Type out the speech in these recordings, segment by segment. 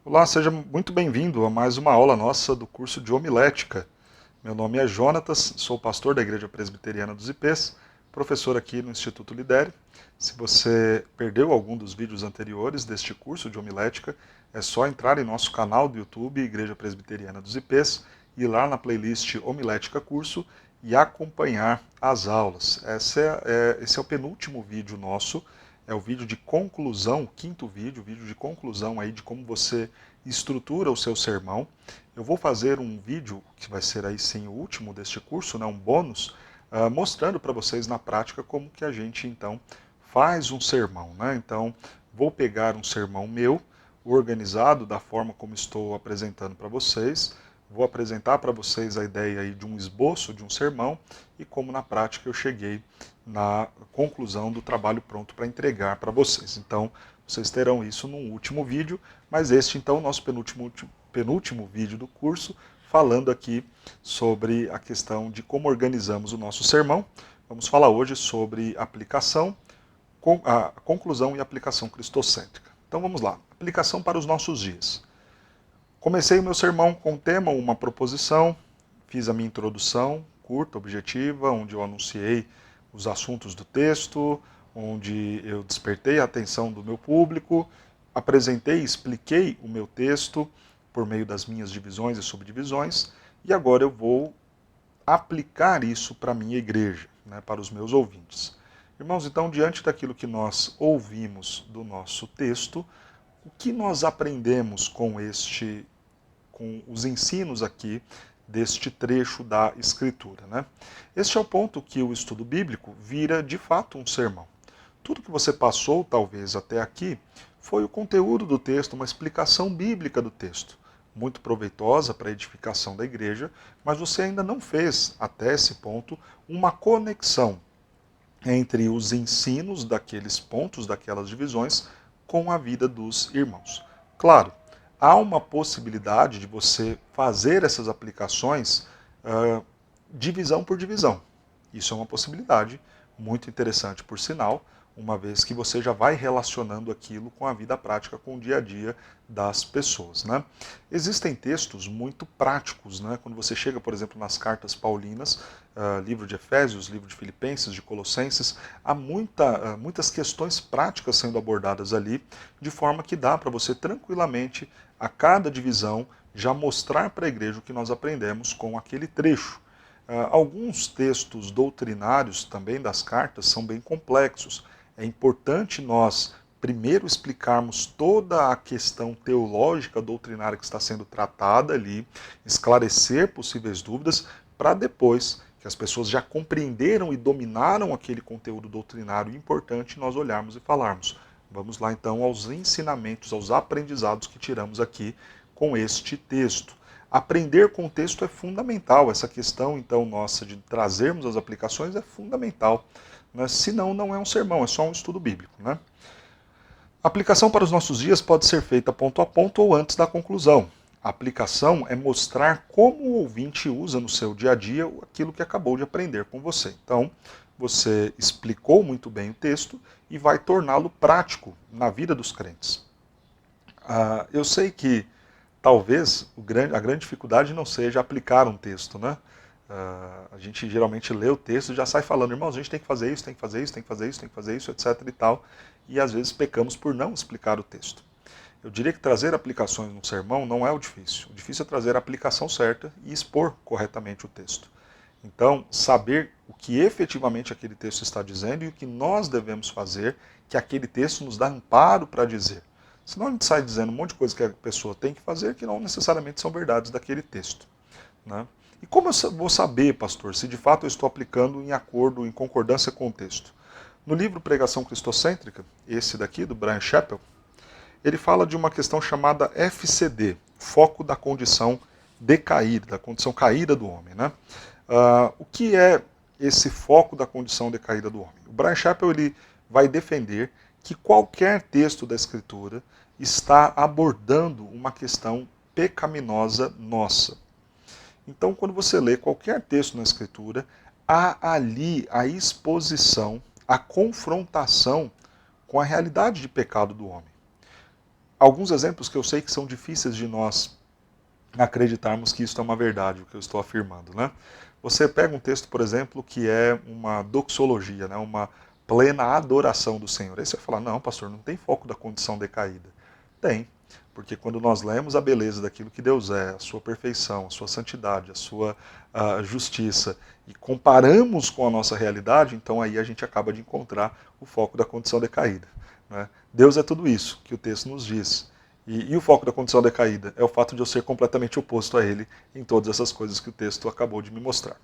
Olá, seja muito bem-vindo a mais uma aula nossa do curso de Homilética. Meu nome é Jonatas, sou pastor da Igreja Presbiteriana dos IPs, professor aqui no Instituto Lidere. Se você perdeu algum dos vídeos anteriores deste curso de Homilética, é só entrar em nosso canal do YouTube, Igreja Presbiteriana dos IPs, ir lá na playlist Homilética Curso e acompanhar as aulas. Esse é o penúltimo vídeo nosso. É o vídeo de conclusão, o quinto vídeo de conclusão aí de como você estrutura o seu sermão. Eu vou fazer um vídeo, que vai ser aí sim o último deste curso, né, um bônus, mostrando para vocês na prática como que a gente então faz um sermão. Né? Então, vou pegar um sermão meu, organizado da forma como estou apresentando para vocês, vou apresentar para vocês a ideia aí de um esboço de um sermão e como na prática eu cheguei na conclusão do trabalho pronto para entregar para vocês. Então, vocês terão isso num último vídeo, mas este então é o nosso penúltimo vídeo do curso, falando aqui sobre a questão de como organizamos o nosso sermão. Vamos falar hoje sobre aplicação, a conclusão e aplicação cristocêntrica. Então vamos lá, aplicação para os nossos dias. Comecei o meu sermão com um tema, uma proposição, fiz a minha introdução curta, objetiva, onde eu anunciei os assuntos do texto, onde eu despertei a atenção do meu público, apresentei e expliquei o meu texto por meio das minhas divisões e subdivisões, e agora eu vou aplicar isso para a minha igreja, né, para os meus ouvintes. Irmãos, então, diante daquilo que nós ouvimos do nosso texto, o que nós aprendemos com os ensinos aqui deste trecho da Escritura, né? Este é o ponto que o estudo bíblico vira de fato um sermão. Tudo que você passou, talvez, até aqui, foi o conteúdo do texto, uma explicação bíblica do texto, muito proveitosa para a edificação da igreja, mas você ainda não fez, até esse ponto, uma conexão entre os ensinos daqueles pontos, daquelas divisões, com a vida dos irmãos. Claro, há uma possibilidade de você fazer essas aplicações divisão por divisão. Isso é uma possibilidade muito interessante, por sinal, uma vez que você já vai relacionando aquilo com a vida prática, com o dia a dia das pessoas. Né? Existem textos muito práticos, né? Quando você chega, por exemplo, nas cartas paulinas, livro de Efésios, livro de Filipenses, de Colossenses, há muitas questões práticas sendo abordadas ali, de forma que dá para você tranquilamente, a cada divisão, já mostrar para a igreja o que nós aprendemos com aquele trecho. Alguns textos doutrinários também das cartas são bem complexos. É importante nós primeiro explicarmos toda a questão teológica doutrinária que está sendo tratada ali, esclarecer possíveis dúvidas, para depois que as pessoas já compreenderam e dominaram aquele conteúdo doutrinário importante, nós olharmos e falarmos. Vamos lá então aos ensinamentos, aos aprendizados que tiramos aqui com este texto. Aprender com o texto é fundamental, essa questão então nossa de trazermos as aplicações é fundamental, né? Senão não é um sermão, é só um estudo bíblico. Né? A aplicação para os nossos dias pode ser feita ponto a ponto ou antes da conclusão. A aplicação é mostrar como o ouvinte usa no seu dia a dia aquilo que acabou de aprender com você. Então, você explicou muito bem o texto e vai torná-lo prático na vida dos crentes. Eu sei que talvez a grande dificuldade não seja aplicar um texto, né? A gente geralmente lê o texto e já sai falando, irmãos, a gente tem que fazer isso, tem que fazer isso, tem que fazer isso, tem que fazer isso, etc. e tal. E às vezes pecamos por não explicar o texto. Eu diria que trazer aplicações no sermão não é o difícil. O difícil é trazer a aplicação certa e expor corretamente o texto. Então, saber o que efetivamente aquele texto está dizendo e o que nós devemos fazer, que aquele texto nos dá amparo para dizer. Senão a gente sai dizendo um monte de coisa que a pessoa tem que fazer que não necessariamente são verdades daquele texto. Né? E como eu vou saber, pastor, se de fato eu estou aplicando em acordo, em concordância com o texto? No livro Pregação Cristocêntrica, esse daqui, do Bryan Chapell, ele fala de uma questão chamada FCD, foco da condição decaída, da condição caída do homem. Né? O que é esse foco da condição decaída do homem? O Bryan Chapell ele vai defender que qualquer texto da Escritura está abordando uma questão pecaminosa nossa. Então, quando você lê qualquer texto na Escritura, há ali a exposição, a confrontação com a realidade de pecado do homem. Alguns exemplos que eu sei que são difíceis de nós acreditarmos que isso é uma verdade, o que eu estou afirmando, né? Você pega um texto, por exemplo, que é uma doxologia, né? Uma plena adoração do Senhor. Aí você fala, não, pastor, não tem foco da condição decaída. Tem, porque quando nós lemos a beleza daquilo que Deus é, a sua perfeição, a sua santidade, a sua justiça, e comparamos com a nossa realidade, então aí a gente acaba de encontrar o foco da condição decaída. Né? Deus é tudo isso que o texto nos diz. E o foco da condição decaída é o fato de eu ser completamente oposto a ele em todas essas coisas que o texto acabou de me mostrar.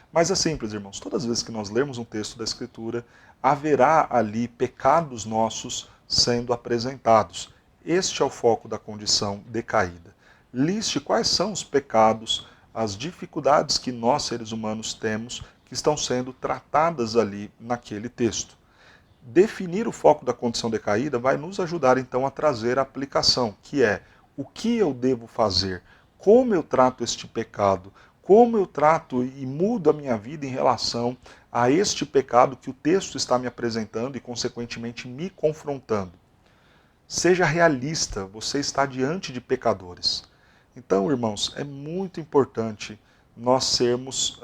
Mas é simples, irmãos. Todas as vezes que nós lermos um texto da Escritura, haverá ali pecados nossos sendo apresentados. Este é o foco da condição decaída. Liste quais são os pecados, as dificuldades que nós, seres humanos, temos que estão sendo tratadas ali naquele texto. Definir o foco da condição decaída vai nos ajudar então a trazer a aplicação, que é o que eu devo fazer, como eu trato este pecado, como eu trato e mudo a minha vida em relação a este pecado que o texto está me apresentando e, consequentemente, me confrontando. Seja realista, você está diante de pecadores. Então, irmãos, é muito importante nós sermos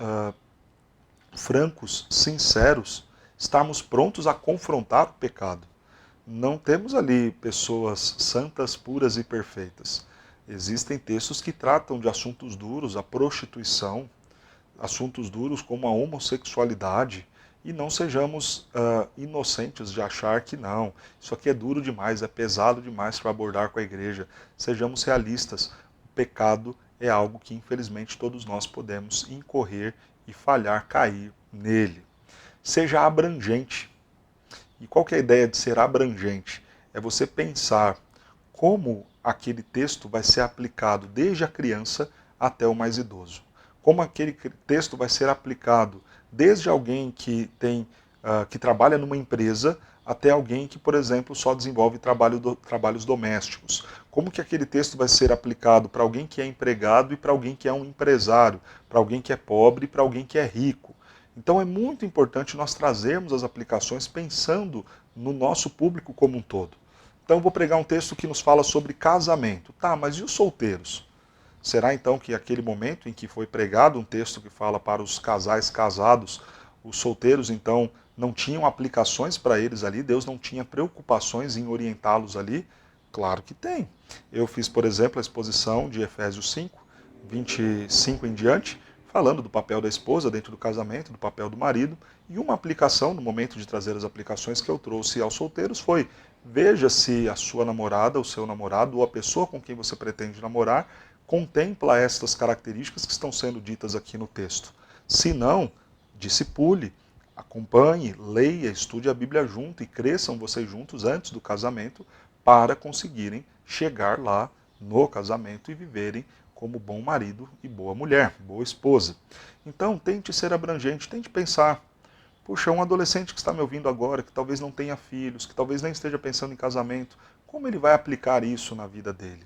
francos, sinceros, estarmos prontos a confrontar o pecado. Não temos ali pessoas santas, puras e perfeitas. Existem textos que tratam de assuntos duros, a prostituição, assuntos duros como a homossexualidade, e não sejamos inocentes de achar que não, isso aqui é duro demais, é pesado demais para abordar com a igreja. Sejamos realistas, o pecado é algo que infelizmente todos nós podemos incorrer e falhar, cair nele. Seja abrangente. E qual que é a ideia de ser abrangente? É você pensar como aquele texto vai ser aplicado desde a criança até o mais idoso. Como aquele texto vai ser aplicado desde alguém que que trabalha numa empresa até alguém que, por exemplo, só desenvolve trabalhos domésticos. Como que aquele texto vai ser aplicado para alguém que é empregado e para alguém que é um empresário, para alguém que é pobre e para alguém que é rico. Então é muito importante nós trazermos as aplicações pensando no nosso público como um todo. Então eu vou pregar um texto que nos fala sobre casamento. Tá, mas e os solteiros? Será então que aquele momento em que foi pregado um texto que fala para os casais casados, os solteiros então não tinham aplicações para eles ali, Deus não tinha preocupações em orientá-los ali? Claro que tem. Eu fiz, por exemplo, a exposição de Efésios 5, 25 em diante, falando do papel da esposa dentro do casamento, do papel do marido, e uma aplicação, no momento de trazer as aplicações que eu trouxe aos solteiros, foi: veja se a sua namorada, o seu namorado, ou a pessoa com quem você pretende namorar, contempla estas características que estão sendo ditas aqui no texto. Se não, discipule, acompanhe, leia, estude a Bíblia junto e cresçam vocês juntos antes do casamento para conseguirem chegar lá no casamento e viverem como bom marido e boa mulher, boa esposa. Então, tente ser abrangente, tente pensar. Puxa, um adolescente que está me ouvindo agora, que talvez não tenha filhos, que talvez nem esteja pensando em casamento, como ele vai aplicar isso na vida dele?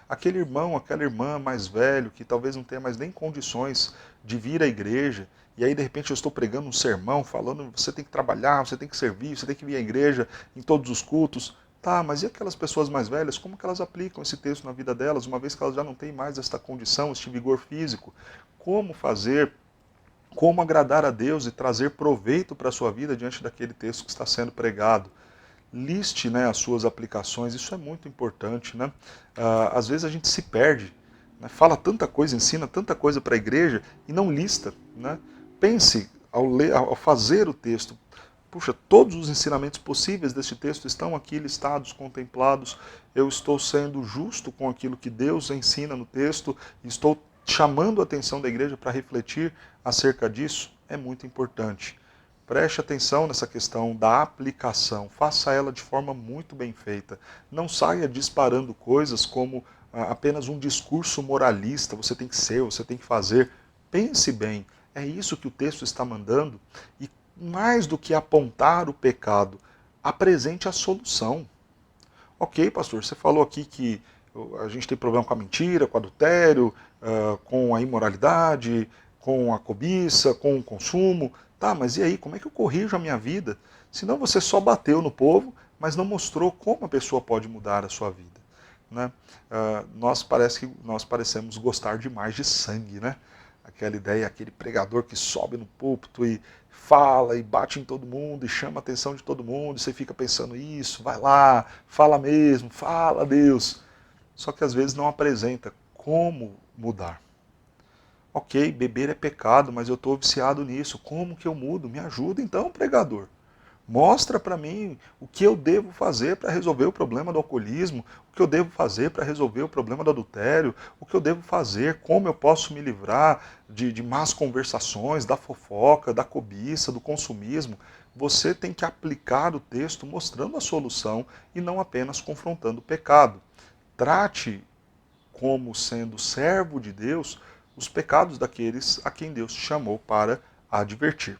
Aquele irmão, aquela irmã mais velho, que talvez não tenha mais nem condições de vir à igreja, e aí de repente eu estou pregando um sermão, falando: você tem que trabalhar, você tem que servir, você tem que vir à igreja em todos os cultos. Tá, mas e aquelas pessoas mais velhas, como que elas aplicam esse texto na vida delas, uma vez que elas já não têm mais esta condição, este vigor físico? Como fazer, como agradar a Deus e trazer proveito para a sua vida diante daquele texto que está sendo pregado? Liste, né, as suas aplicações, isso é muito importante. Né? Às vezes a gente se perde, né? Fala tanta coisa, ensina tanta coisa para a igreja e não lista. Né? Pense, ao fazer o texto, puxa, todos os ensinamentos possíveis deste texto estão aqui listados, contemplados. Eu estou sendo justo com aquilo que Deus ensina no texto, estou chamando a atenção da igreja para refletir acerca disso. É muito importante. Preste atenção nessa questão da aplicação, faça ela de forma muito bem feita. Não saia disparando coisas como apenas um discurso moralista, você tem que ser, você tem que fazer. Pense bem, é isso que o texto está mandando, e mais do que apontar o pecado, apresente a solução. Ok, pastor, você falou aqui que a gente tem problema com a mentira, com o adultério, com a imoralidade, com a cobiça, com o consumo. Tá, mas e aí, como é que eu corrijo a minha vida? Senão você só bateu no povo, mas não mostrou como a pessoa pode mudar a sua vida. né? Nós parecemos gostar demais de sangue, né? Aquela ideia, aquele pregador que sobe no púlpito e fala e bate em todo mundo e chama a atenção de todo mundo, e você fica pensando isso, vai lá, fala mesmo, fala Deus. Só que às vezes não apresenta como mudar. Ok, beber é pecado, mas eu estou viciado nisso. Como que eu mudo? Me ajuda então, pregador. Mostra para mim o que eu devo fazer para resolver o problema do alcoolismo, o que eu devo fazer para resolver o problema do adultério, o que eu devo fazer, como eu posso me livrar de más conversações, da fofoca, da cobiça, do consumismo. Você tem que aplicar o texto mostrando a solução e não apenas confrontando o pecado. Trate como sendo servo de Deus os pecados daqueles a quem Deus te chamou para advertir.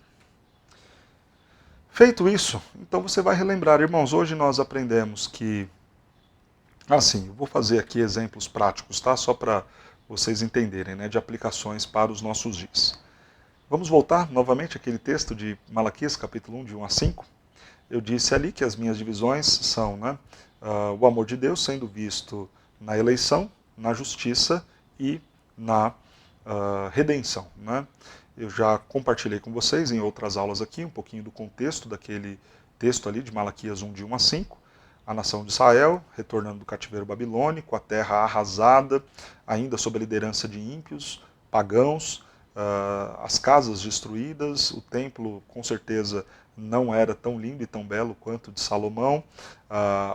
Feito isso, então você vai relembrar, irmãos, hoje nós aprendemos que, assim, eu vou fazer aqui exemplos práticos, tá? Só para vocês entenderem, né, de aplicações para os nossos dias. Vamos voltar novamente àquele texto de Malaquias, capítulo 1, de 1 a 5. Eu disse ali que as minhas divisões são, né, o amor de Deus sendo visto na eleição, na justiça e na redenção, né? Eu já compartilhei com vocês em outras aulas aqui um pouquinho do contexto daquele texto ali de Malaquias 1, de 1 a 5. A nação de Israel retornando do cativeiro babilônico, a terra arrasada, ainda sob a liderança de ímpios, pagãos, as casas destruídas, o templo com certeza não era tão lindo e tão belo quanto o de Salomão,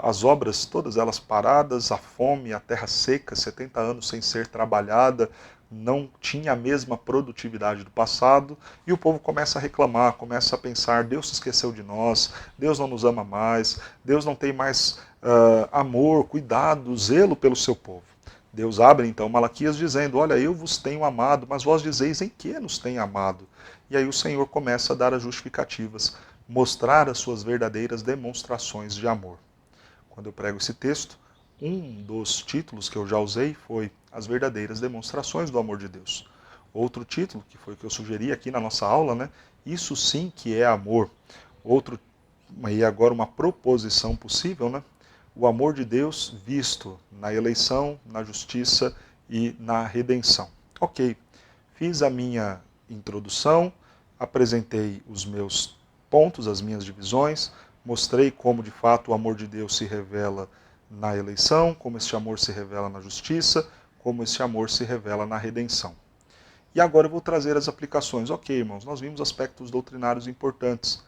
as obras todas elas paradas, a fome, a terra seca, 70 anos sem ser trabalhada, não tinha a mesma produtividade do passado, e o povo começa a reclamar, começa a pensar, Deus se esqueceu de nós, Deus não nos ama mais, Deus não tem mais amor, cuidado, zelo pelo seu povo. Deus abre então Malaquias dizendo, olha, eu vos tenho amado, mas vós dizeis em que nos tem amado? E aí o Senhor começa a dar as justificativas, mostrar as suas verdadeiras demonstrações de amor. Quando eu prego esse texto, um dos títulos que eu já usei foi As Verdadeiras Demonstrações do Amor de Deus. Outro título, que foi o que eu sugeri aqui na nossa aula, né? Isso sim que é amor. Outro, e agora uma proposição possível, né? O amor de Deus visto na eleição, na justiça e na redenção. Ok, fiz a minha introdução, apresentei os meus pontos, as minhas divisões, mostrei como de fato o amor de Deus se revela na eleição, como esse amor se revela na justiça, como esse amor se revela na redenção. E agora eu vou trazer as aplicações. Ok, irmãos, nós vimos aspectos doutrinários importantes.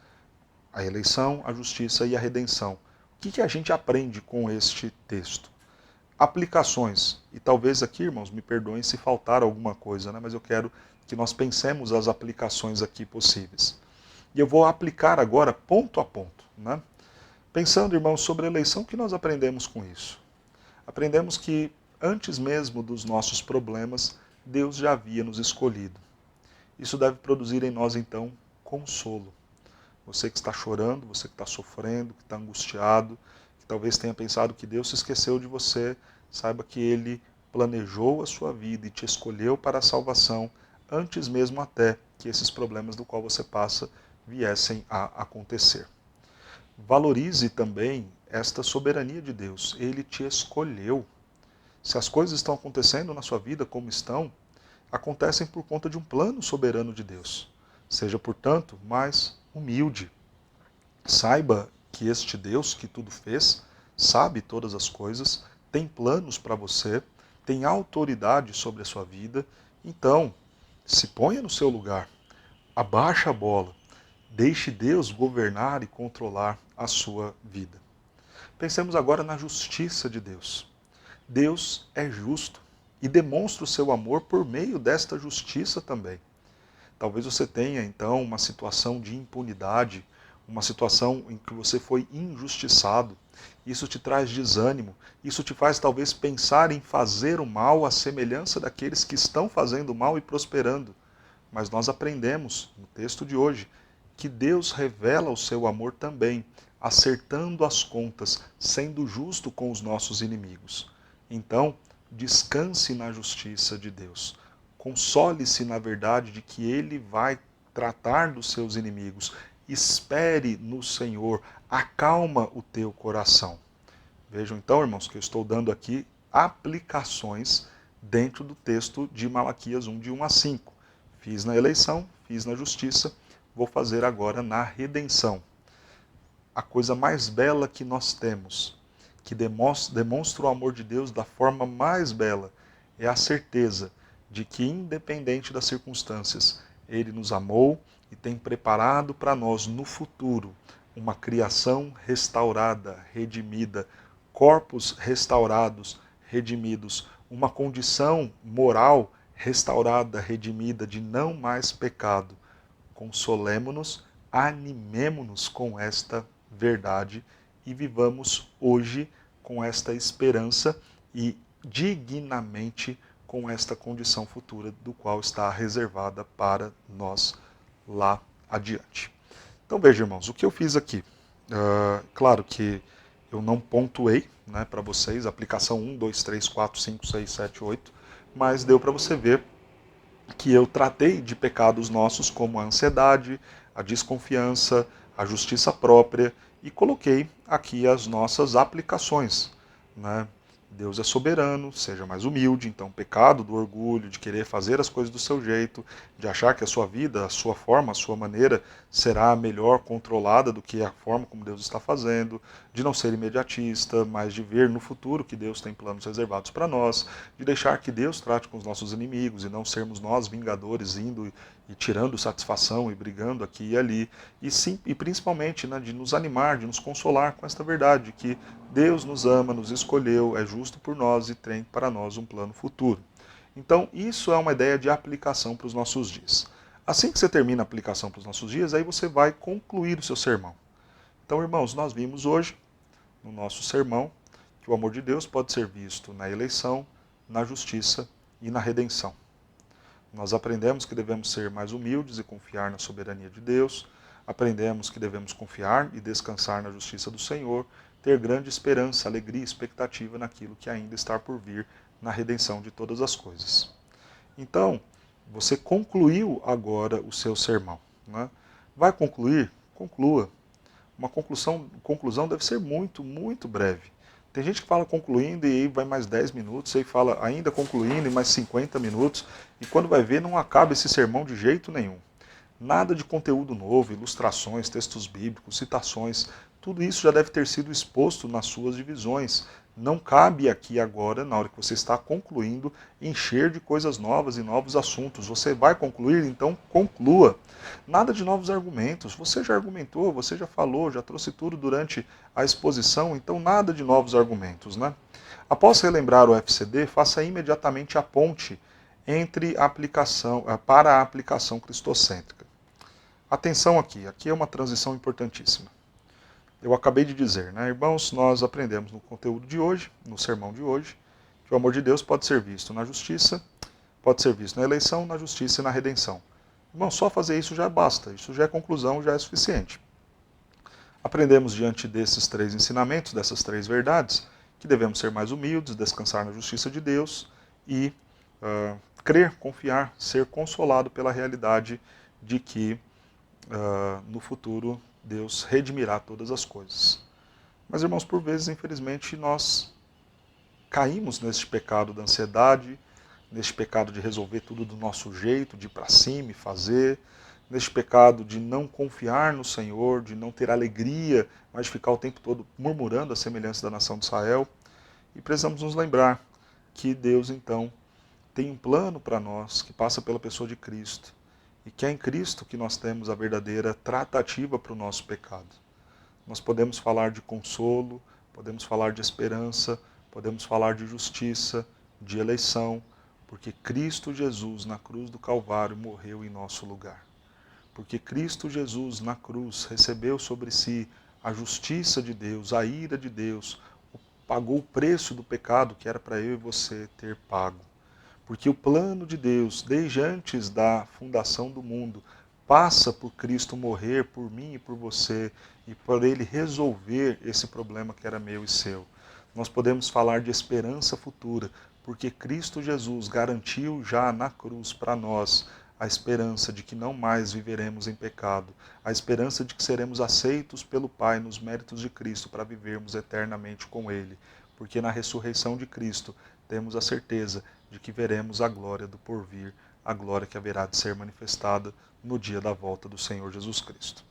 A eleição, a justiça e a redenção. O que a gente aprende com este texto? Aplicações. E talvez aqui, irmãos, me perdoem se faltar alguma coisa, né? Mas eu quero que nós pensemos as aplicações aqui possíveis. E eu vou aplicar agora ponto a ponto, né? Pensando, irmãos, sobre a eleição, o que nós aprendemos com isso? Aprendemos que antes mesmo dos nossos problemas, Deus já havia nos escolhido. Isso deve produzir em nós, então, consolo. Você que está chorando, você que está sofrendo, que está angustiado, que talvez tenha pensado que Deus se esqueceu de você, saiba que Ele planejou a sua vida e te escolheu para a salvação antes mesmo até que esses problemas do qual você passa viessem a acontecer. Valorize também esta soberania de Deus. Ele te escolheu. Se as coisas estão acontecendo na sua vida como estão, acontecem por conta de um plano soberano de Deus. Seja, portanto, mais humilde. Saiba que este Deus que tudo fez, sabe todas as coisas, tem planos para você, tem autoridade sobre a sua vida. Então, se ponha no seu lugar, abaixa a bola, deixe Deus governar e controlar a sua vida. Pensemos agora na justiça de Deus. Deus é justo e demonstra o seu amor por meio desta justiça também. Talvez você tenha, então, uma situação de impunidade, uma situação em que você foi injustiçado. Isso te traz desânimo, isso te faz talvez pensar em fazer o mal à semelhança daqueles que estão fazendo o mal e prosperando. Mas nós aprendemos, no texto de hoje, que Deus revela o seu amor também, acertando as contas, sendo justo com os nossos inimigos. Então, descanse na justiça de Deus. Console-se na verdade de que Ele vai tratar dos seus inimigos. Espere no Senhor, acalma o teu coração. Vejam então, irmãos, que eu estou dando aqui aplicações dentro do texto de Malaquias 1, de 1 a 5. Fiz na eleição, fiz na justiça, vou fazer agora na redenção. A coisa mais bela que nós temos, que demonstra o amor de Deus da forma mais bela, é a certeza de que, independente das circunstâncias, Ele nos amou e tem preparado para nós no futuro uma criação restaurada, redimida, corpos restaurados, redimidos, uma condição moral restaurada, redimida, de não mais pecado. Consolemo-nos, animemo-nos com esta verdade e vivamos hoje com esta esperança e dignamente com esta condição futura do qual está reservada para nós lá adiante. Então veja, irmãos, o que eu fiz aqui. Claro que eu não pontuei, né, para vocês, aplicação 1, 2, 3, 4, 5, 6, 7, 8, mas deu para você ver que eu tratei de pecados nossos como a ansiedade, a desconfiança, a justiça própria e coloquei aqui as nossas aplicações, né? Deus é soberano, seja mais humilde, então pecado do orgulho, de querer fazer as coisas do seu jeito, de achar que a sua vida, a sua forma, a sua maneira será melhor controlada do que a forma como Deus está fazendo, de não ser imediatista, mas de ver no futuro que Deus tem planos reservados para nós, de deixar que Deus trate com os nossos inimigos e não sermos nós vingadores indo e tirando satisfação e brigando aqui e ali, e, sim, e principalmente, né, de nos animar, de nos consolar com esta verdade, que Deus nos ama, nos escolheu, é justo por nós e tem para nós um plano futuro. Então, isso é uma ideia de aplicação para os nossos dias. Assim que você termina a aplicação para os nossos dias, aí você vai concluir o seu sermão. Então, irmãos, nós vimos hoje, no nosso sermão, que o amor de Deus pode ser visto na eleição, na justiça e na redenção. Nós aprendemos que devemos ser mais humildes e confiar na soberania de Deus, aprendemos que devemos confiar e descansar na justiça do Senhor, ter grande esperança, alegria e expectativa naquilo que ainda está por vir, na redenção de todas as coisas. Então, você concluiu agora o seu sermão, né? Vai concluir? Conclua. Uma conclusão deve ser muito, muito breve. Tem gente que fala concluindo e aí vai mais 10 minutos, aí fala ainda concluindo e mais 50 minutos, e quando vai ver não acaba esse sermão de jeito nenhum. Nada de conteúdo novo, ilustrações, textos bíblicos, citações, tudo isso já deve ter sido exposto nas suas divisões. Não cabe aqui agora, na hora que você está concluindo, encher de coisas novas e novos assuntos. Você vai concluir, então conclua. Nada de novos argumentos. Você já argumentou, você já falou, já trouxe tudo durante a exposição, então nada de novos argumentos, né? Após relembrar o FCD, faça imediatamente a ponte entre para a aplicação cristocêntrica. Atenção aqui é uma transição importantíssima. Eu acabei de dizer, né, irmãos, nós aprendemos no conteúdo de hoje, no sermão de hoje, que o amor de Deus pode ser visto na justiça, pode ser visto na eleição, na justiça e na redenção. Irmão, só fazer isso já basta, isso já é conclusão, já é suficiente. Aprendemos diante desses três ensinamentos, dessas três verdades, que devemos ser mais humildes, descansar na justiça de Deus e crer, confiar, ser consolado pela realidade de que no futuro Deus redimirá todas as coisas. Mas, irmãos, por vezes, infelizmente, nós caímos neste pecado da ansiedade, neste pecado de resolver tudo do nosso jeito, de ir para cima e fazer, neste pecado de não confiar no Senhor, de não ter alegria, mas de ficar o tempo todo murmurando a semelhança da nação de Israel. E precisamos nos lembrar que Deus, então, tem um plano para nós que passa pela pessoa de Cristo. E que é em Cristo que nós temos a verdadeira tratativa para o nosso pecado. Nós podemos falar de consolo, podemos falar de esperança, podemos falar de justiça, de eleição, porque Cristo Jesus na cruz do Calvário morreu em nosso lugar. Porque Cristo Jesus na cruz recebeu sobre si a justiça de Deus, a ira de Deus, pagou o preço do pecado que era para eu e você ter pago. Porque o plano de Deus, desde antes da fundação do mundo, passa por Cristo morrer por mim e por você, e por Ele resolver esse problema que era meu e seu. Nós podemos falar de esperança futura, porque Cristo Jesus garantiu já na cruz para nós a esperança de que não mais viveremos em pecado, a esperança de que seremos aceitos pelo Pai nos méritos de Cristo para vivermos eternamente com Ele. porque na ressurreição de Cristo temos a certeza de que veremos a glória do porvir, a glória que haverá de ser manifestada no dia da volta do Senhor Jesus Cristo.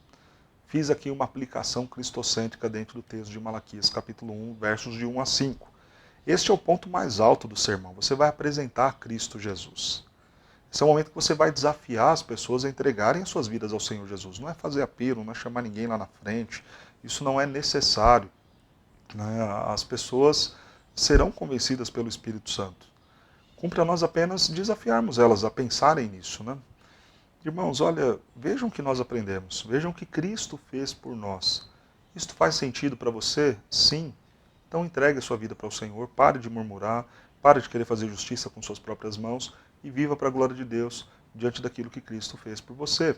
Fiz aqui uma aplicação cristocêntrica dentro do texto de Malaquias, capítulo 1, versos de 1 a 5. Este é o ponto mais alto do sermão. Você vai apresentar Cristo Jesus. Esse é o momento que você vai desafiar as pessoas a entregarem as suas vidas ao Senhor Jesus. Não é fazer apelo, não é chamar ninguém lá na frente. Isso não é necessário. Né? As pessoas serão convencidas pelo Espírito Santo. Cumpre a nós apenas desafiarmos elas a pensarem nisso. Né? Irmãos, olha, vejam o que nós aprendemos. Vejam o que Cristo fez por nós. Isto faz sentido para você? Sim. Então entregue a sua vida para o Senhor, pare de murmurar, pare de querer fazer justiça com suas próprias mãos e viva para a glória de Deus diante daquilo que Cristo fez por você.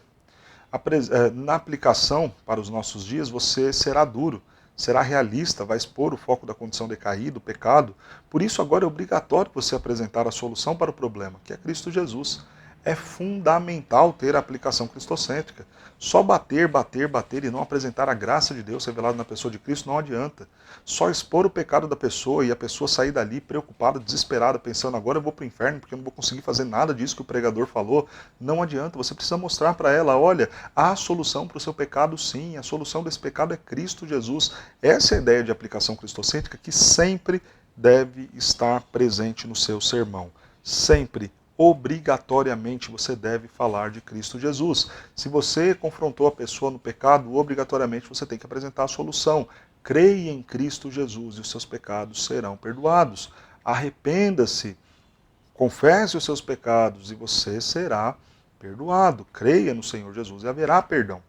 Na aplicação para os nossos dias, você será duro, será realista, vai expor o foco da condição decaída, o pecado. Por isso agora é obrigatório você apresentar a solução para o problema, que é Cristo Jesus. É fundamental ter a aplicação cristocêntrica. Só bater, bater, bater e não apresentar a graça de Deus revelada na pessoa de Cristo não adianta. Só expor o pecado da pessoa e a pessoa sair dali preocupada, desesperada, pensando agora eu vou para o inferno porque eu não vou conseguir fazer nada disso que o pregador falou, não adianta. Você precisa mostrar para ela, olha, há solução para o seu pecado sim, a solução desse pecado é Cristo Jesus. Essa é a ideia de aplicação cristocêntrica que sempre deve estar presente no seu sermão. Sempre, obrigatoriamente você deve falar de Cristo Jesus. Se você confrontou a pessoa no pecado, obrigatoriamente você tem que apresentar a solução. Creia em Cristo Jesus e os seus pecados serão perdoados. Arrependa-se, confesse os seus pecados e você será perdoado. Creia no Senhor Jesus e haverá perdão.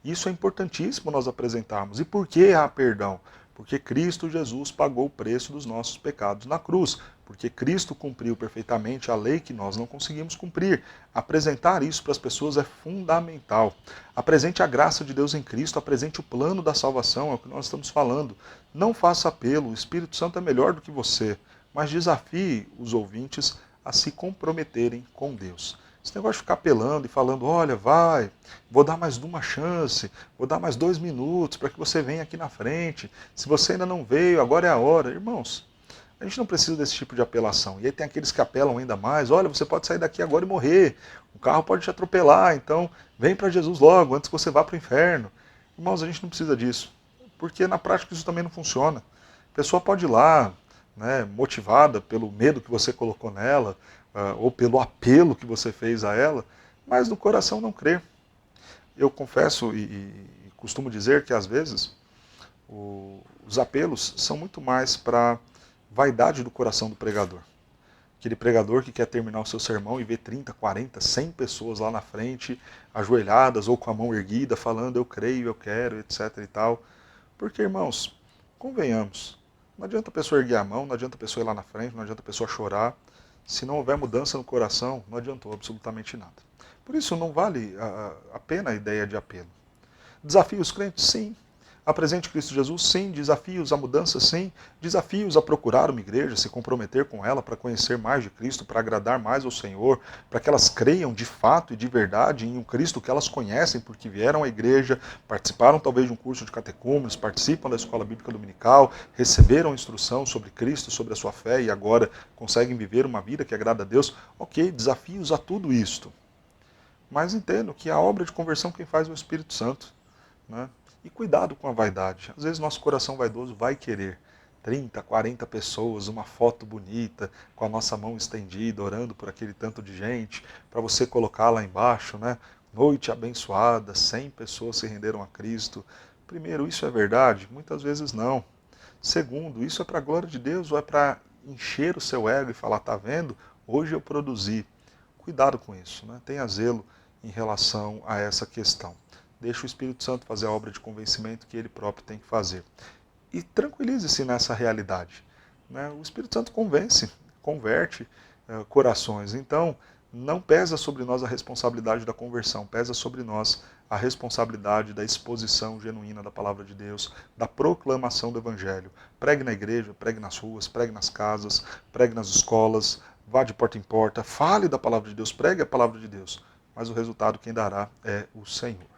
Isso é importantíssimo nós apresentarmos. E por que há perdão? Porque Cristo Jesus pagou o preço dos nossos pecados na cruz. Porque Cristo cumpriu perfeitamente a lei que nós não conseguimos cumprir. Apresentar isso para as pessoas é fundamental. Apresente a graça de Deus em Cristo, apresente o plano da salvação, é o que nós estamos falando. Não faça apelo, o Espírito Santo é melhor do que você, mas desafie os ouvintes a se comprometerem com Deus. Esse negócio de ficar apelando e falando, olha, vai, vou dar mais uma chance, vou dar mais 2 minutos para que você venha aqui na frente. Se você ainda não veio, agora é a hora. Irmãos, a gente não precisa desse tipo de apelação. E aí tem aqueles que apelam ainda mais, olha, você pode sair daqui agora e morrer, o carro pode te atropelar, então vem para Jesus logo, antes que você vá para o inferno. Irmãos, a gente não precisa disso, porque na prática isso também não funciona. A pessoa pode ir lá, né, motivada pelo medo que você colocou nela, ou pelo apelo que você fez a ela, mas no coração não crê. Eu confesso e costumo dizer que às vezes os apelos são muito mais para vaidade do coração do pregador. Aquele pregador que quer terminar o seu sermão e ver 30, 40, 100 pessoas lá na frente, ajoelhadas ou com a mão erguida, falando eu creio, eu quero, etc. e tal. Porque, irmãos, convenhamos, não adianta a pessoa erguer a mão, não adianta a pessoa ir lá na frente, não adianta a pessoa chorar. Se não houver mudança no coração, não adiantou absolutamente nada. Por isso não vale a pena a ideia de apelo. Desafie os crentes? Sim. Apresente Cristo Jesus? Sim. Desafios à mudança? Sim. Desafios a procurar uma igreja, se comprometer com ela para conhecer mais de Cristo, para agradar mais ao Senhor, para que elas creiam de fato e de verdade em um Cristo que elas conhecem porque vieram à igreja, participaram talvez de um curso de catecúmenos, participam da escola bíblica dominical, receberam instrução sobre Cristo, sobre a sua fé e agora conseguem viver uma vida que agrada a Deus. Ok, desafios a tudo isto. Mas entendo que a obra de conversão quem faz é o Espírito Santo. Né? E cuidado com a vaidade. Às vezes nosso coração vaidoso vai querer 30, 40 pessoas, uma foto bonita, com a nossa mão estendida, orando por aquele tanto de gente, para você colocar lá embaixo, né? Noite abençoada, 100 pessoas se renderam a Cristo. Primeiro, isso é verdade? Muitas vezes não. Segundo, isso é para a glória de Deus ou é para encher o seu ego e falar, tá vendo? Hoje eu produzi. Cuidado com isso, né? Tenha zelo em relação a essa questão. Deixe o Espírito Santo fazer a obra de convencimento que ele próprio tem que fazer. E tranquilize-se nessa realidade. Né? O Espírito Santo convence, converte corações. Então, não pesa sobre nós a responsabilidade da conversão, pesa sobre nós a responsabilidade da exposição genuína da palavra de Deus, da proclamação do Evangelho. Pregue na igreja, pregue nas ruas, pregue nas casas, pregue nas escolas, vá de porta em porta, fale da palavra de Deus, pregue a palavra de Deus. Mas o resultado quem dará é o Senhor.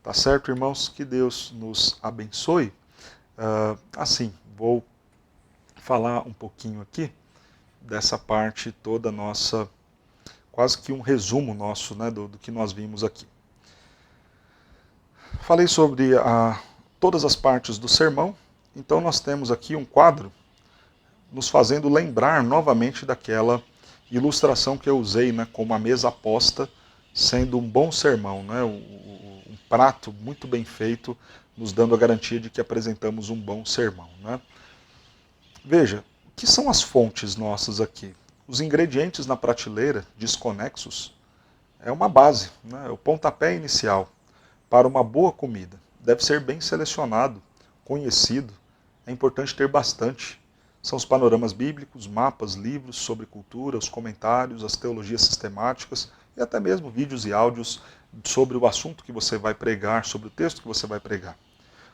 Tá certo, irmãos? Que Deus nos abençoe. Assim, vou falar um pouquinho aqui dessa parte toda nossa, quase que um resumo nosso, né, do que nós vimos aqui. Falei sobre todas as partes do sermão, então nós temos aqui um quadro nos fazendo lembrar novamente daquela ilustração que eu usei, né, como a mesa posta sendo um bom sermão, né, um prato muito bem feito, nos dando a garantia de que apresentamos um bom sermão. Né. Veja, o que são as fontes nossas aqui? Os ingredientes na prateleira, desconexos, é uma base, né, é o pontapé inicial para uma boa comida. Deve ser bem selecionado, conhecido, é importante ter bastante. São os panoramas bíblicos, mapas, livros sobre cultura, os comentários, as teologias sistemáticas e até mesmo vídeos e áudios sobre o assunto que você vai pregar, sobre o texto que você vai pregar.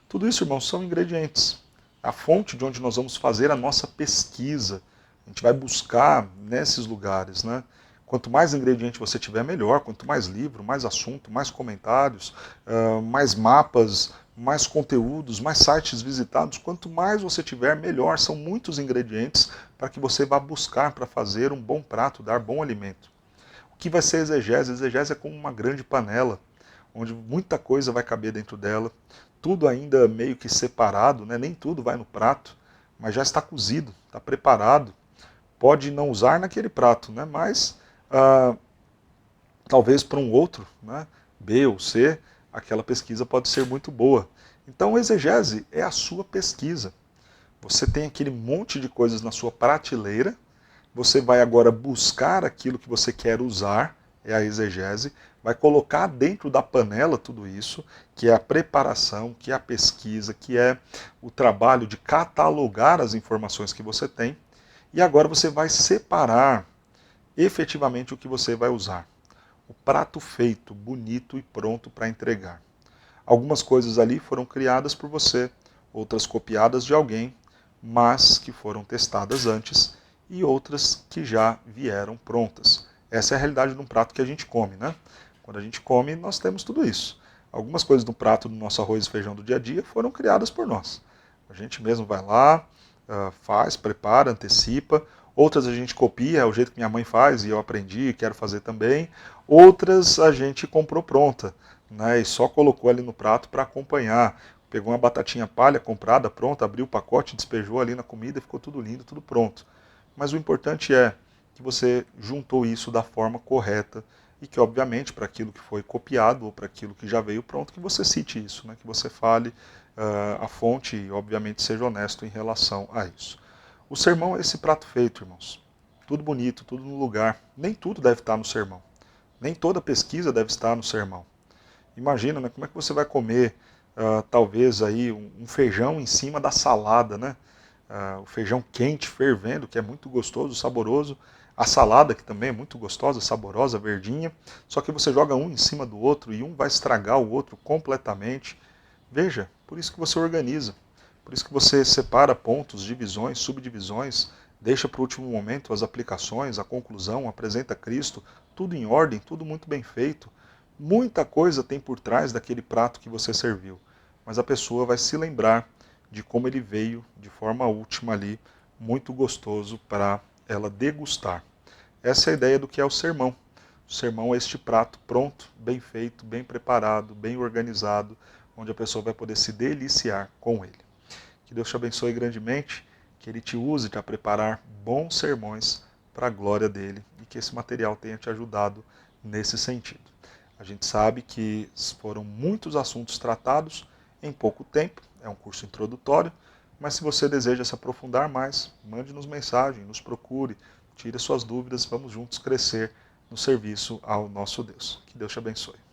Tudo isso, irmãos, são ingredientes. A fonte de onde nós vamos fazer a nossa pesquisa. A gente vai buscar nesses lugares, né? Quanto mais ingrediente você tiver, melhor. Quanto mais livro, mais assunto, mais comentários, mais mapas, mais conteúdos, mais sites visitados. Quanto mais você tiver, melhor. São muitos ingredientes para que você vá buscar para fazer um bom prato, dar bom alimento. O que vai ser exegese? Exegese é como uma grande panela, onde muita coisa vai caber dentro dela. Tudo ainda meio que separado, né? Nem tudo vai no prato, mas já está cozido, está preparado. Pode não usar naquele prato, né? Mas talvez para um outro, né? B ou C, aquela pesquisa pode ser muito boa. Então, exegese é a sua pesquisa. Você tem aquele monte de coisas na sua prateleira, você vai agora buscar aquilo que você quer usar, é a exegese, vai colocar dentro da panela tudo isso, que é a preparação, que é a pesquisa, que é o trabalho de catalogar as informações que você tem, e agora você vai separar efetivamente o que você vai usar. O prato feito, bonito e pronto para entregar. Algumas coisas ali foram criadas por você, outras copiadas de alguém, mas que foram testadas antes, e outras que já vieram prontas. Essa é a realidade de um prato que a gente come, né? Quando a gente come, nós temos tudo isso. Algumas coisas do prato do nosso arroz e feijão do dia a dia foram criadas por nós. A gente mesmo vai lá, faz, prepara, antecipa. Outras a gente copia, é o jeito que minha mãe faz e eu aprendi e quero fazer também. Outras a gente comprou pronta, né, e só colocou ali no prato para acompanhar. Pegou uma batatinha palha comprada, pronta, abriu o pacote, despejou ali na comida e ficou tudo lindo, tudo pronto. Mas o importante é que você juntou isso da forma correta e que, obviamente, para aquilo que foi copiado ou para aquilo que já veio pronto, que você cite isso, né? Que você fale a fonte e, obviamente, seja honesto em relação a isso. O sermão é esse prato feito, irmãos. Tudo bonito, tudo no lugar. Nem tudo deve estar no sermão. Nem toda pesquisa deve estar no sermão. Imagina, né? Como é que você vai comer, talvez, aí um feijão em cima da salada, né? O feijão quente, fervendo, que é muito gostoso, saboroso. A salada, que também é muito gostosa, saborosa, verdinha. Só que você joga um em cima do outro e um vai estragar o outro completamente. Veja, por isso que você organiza. Por isso que você separa pontos, divisões, subdivisões, deixa para o último momento as aplicações, a conclusão, apresenta Cristo, tudo em ordem, tudo muito bem feito. Muita coisa tem por trás daquele prato que você serviu, mas a pessoa vai se lembrar de como ele veio de forma última ali, muito gostoso para ela degustar. Essa é a ideia do que é o sermão. O sermão é este prato pronto, bem feito, bem preparado, bem organizado, onde a pessoa vai poder se deliciar com ele. Que Deus te abençoe grandemente, que Ele te use para preparar bons sermões para a glória dEle e que esse material tenha te ajudado nesse sentido. A gente sabe que foram muitos assuntos tratados em pouco tempo, é um curso introdutório, mas se você deseja se aprofundar mais, mande-nos mensagem, nos procure, tire suas dúvidas, vamos juntos crescer no serviço ao nosso Deus. Que Deus te abençoe.